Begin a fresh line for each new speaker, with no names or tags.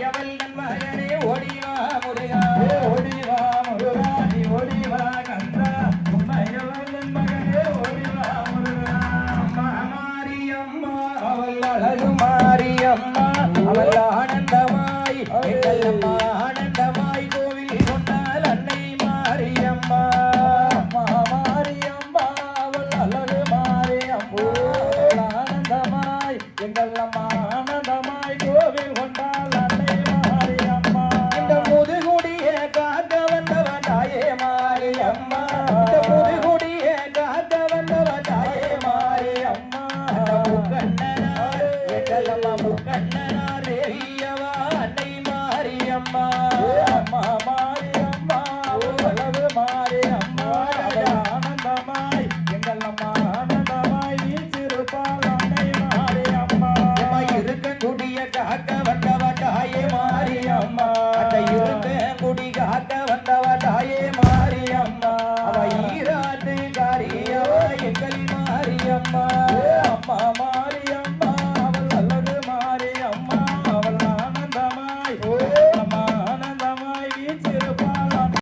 அவள் மகனே ஓடிவா முருகா ஓடிவா முருகா நீ ஓடிவா கந்தா உம்மையவள் மகனே ஓடிவா முருகா அம்மா மாரியம்மா அவள் அழகு மாரியம்மா அவள் ஆனந்தமாய் எங்கள் அம்மா ஆனந்தமாய் கோவில் கொண்டால் அன்னை மாரியம்மா அம்மா மாரியம்மா அவள் அழகு மாரியம்மா ஆனந்தமாய் எங்கள் அம்மா ஆனந்தமாய் கோவில் கொண்டால் அன்னை மாரியம்மா இந்த முதுகுடிய காக்க வந்தவ தாயே மாரியம்மா இந்த முதுகுடிய காக்க வந்தவ தாயே மாரியம்மா முக்கண்ணனார் எங்கள் அம்மா முக்கண்ணனார் தேவியவா அன்னை மாரியம்மா அம்மா மாரியம்மா உலகு மாரியம்மா ஆனந்தமாய் எங்கள் அம்மா ஆனந்தமாய் வீச்சிருப்பாள் அன்னை மாரியம்மா இருக்கக்கூடிய காக்க வந்தவ தாயே மாரியம்மா அந்த இருக்கங்குடி காக்க வந்தவ தாயே மாரியம்மா அவ ஈராட்டு காரியவா எங்கள் மாரியம்மா